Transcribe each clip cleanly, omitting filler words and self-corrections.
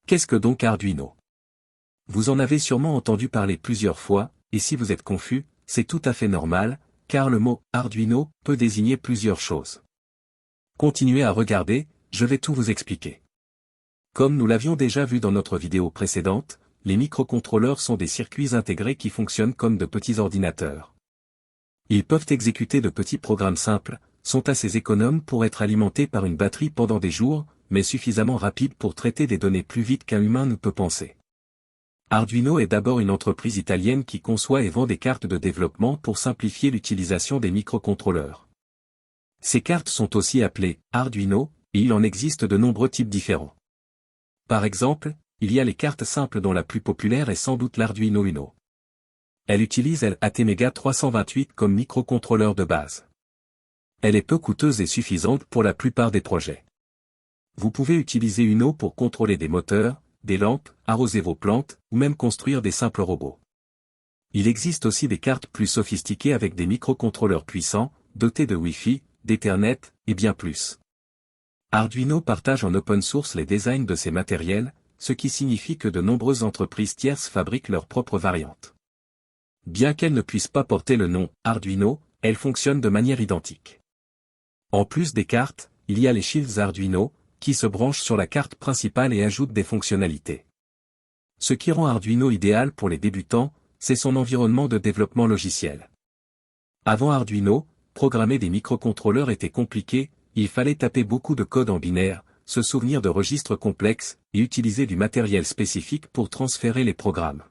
Qu'est-ce que donc Arduino? Vous en avez sûrement entendu parler plusieurs fois, et si vous êtes confus, c'est tout à fait normal, car le mot Arduino peut désigner plusieurs choses. Continuez à regarder, je vais tout vous expliquer. Comme nous l'avions déjà vu dans notre vidéo précédente, les microcontrôleurs sont des circuits intégrés qui fonctionnent comme de petits ordinateurs. Ils peuvent exécuter de petits programmes simples, sont assez économes pour être alimentés par une batterie pendant des jours, mais suffisamment rapides pour traiter des données plus vite qu'un humain ne peut penser. Arduino est d'abord une entreprise italienne qui conçoit et vend des cartes de développement pour simplifier l'utilisation des microcontrôleurs. Ces cartes sont aussi appelées Arduino, et il en existe de nombreux types différents. Par exemple, il y a les cartes simples dont la plus populaire est sans doute l'Arduino Uno. Elle utilise l'ATmega 328 comme microcontrôleur de base. Elle est peu coûteuse et suffisante pour la plupart des projets. Vous pouvez utiliser Uno pour contrôler des moteurs, des lampes, arroser vos plantes, ou même construire des simples robots. Il existe aussi des cartes plus sophistiquées avec des microcontrôleurs puissants, dotés de Wi-Fi, d'Ethernet, et bien plus. Arduino partage en open source les designs de ces matériels, ce qui signifie que de nombreuses entreprises tierces fabriquent leurs propres variantes. Bien qu'elles ne puissent pas porter le nom Arduino, elles fonctionnent de manière identique. En plus des cartes, il y a les shields Arduino, qui se branchent sur la carte principale et ajoutent des fonctionnalités. Ce qui rend Arduino idéal pour les débutants, c'est son environnement de développement logiciel. Avant Arduino, programmer des microcontrôleurs était compliqué, il fallait taper beaucoup de code en binaire, se souvenir de registres complexes, et utiliser du matériel spécifique pour transférer les programmes.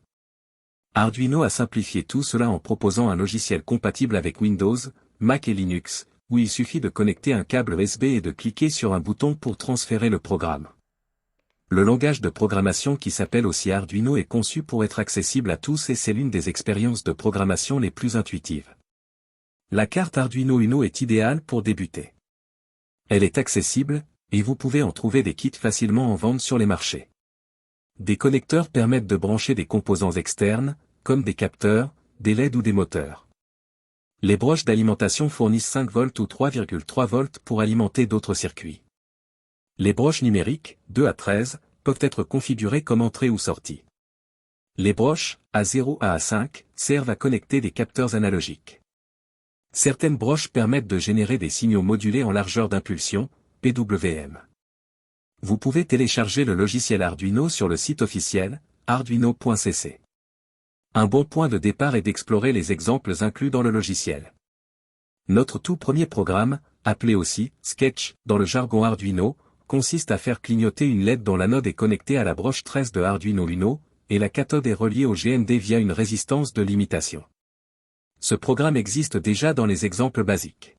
Arduino a simplifié tout cela en proposant un logiciel compatible avec Windows, Mac et Linux, où il suffit de connecter un câble USB et de cliquer sur un bouton pour transférer le programme. Le langage de programmation qui s'appelle aussi Arduino est conçu pour être accessible à tous et c'est l'une des expériences de programmation les plus intuitives. La carte Arduino Uno est idéale pour débuter. Elle est accessible, et vous pouvez en trouver des kits facilement en vente sur les marchés. Des connecteurs permettent de brancher des composants externes, comme des capteurs, des LED ou des moteurs. Les broches d'alimentation fournissent 5 volts ou 3,3 volts pour alimenter d'autres circuits. Les broches numériques, 2 à 13, peuvent être configurées comme entrée ou sortie. Les broches, A0 à A5, servent à connecter des capteurs analogiques. Certaines broches permettent de générer des signaux modulés en largeur d'impulsion, PWM. Vous pouvez télécharger le logiciel Arduino sur le site officiel, arduino.cc. Un bon point de départ est d'explorer les exemples inclus dans le logiciel. Notre tout premier programme, appelé aussi Sketch dans le jargon Arduino, consiste à faire clignoter une LED dont l'anode est connectée à la broche 13 de Arduino Uno, et la cathode est reliée au GND via une résistance de limitation. Ce programme existe déjà dans les exemples basiques.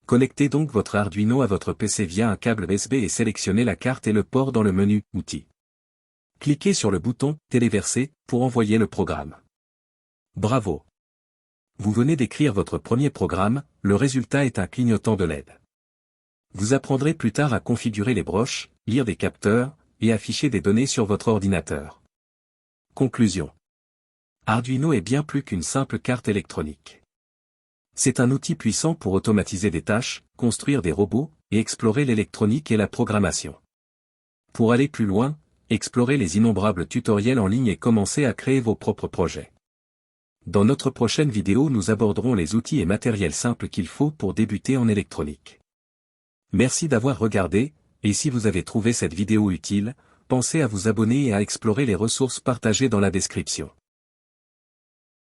Connectez donc votre Arduino à votre PC via un câble USB et sélectionnez la carte et le port dans le menu « Outils ». Cliquez sur le bouton « Téléverser » pour envoyer le programme. Bravo! Vous venez d'écrire votre premier programme, le résultat est un clignotant de LED. Vous apprendrez plus tard à configurer les broches, lire des capteurs, et afficher des données sur votre ordinateur. Conclusion. Arduino est bien plus qu'une simple carte électronique. C'est un outil puissant pour automatiser des tâches, construire des robots, et explorer l'électronique et la programmation. Pour aller plus loin, explorez les innombrables tutoriels en ligne et commencez à créer vos propres projets. Dans notre prochaine vidéo nous aborderons les outils et matériels simples qu'il faut pour débuter en électronique. Merci d'avoir regardé, et si vous avez trouvé cette vidéo utile, pensez à vous abonner et à explorer les ressources partagées dans la description.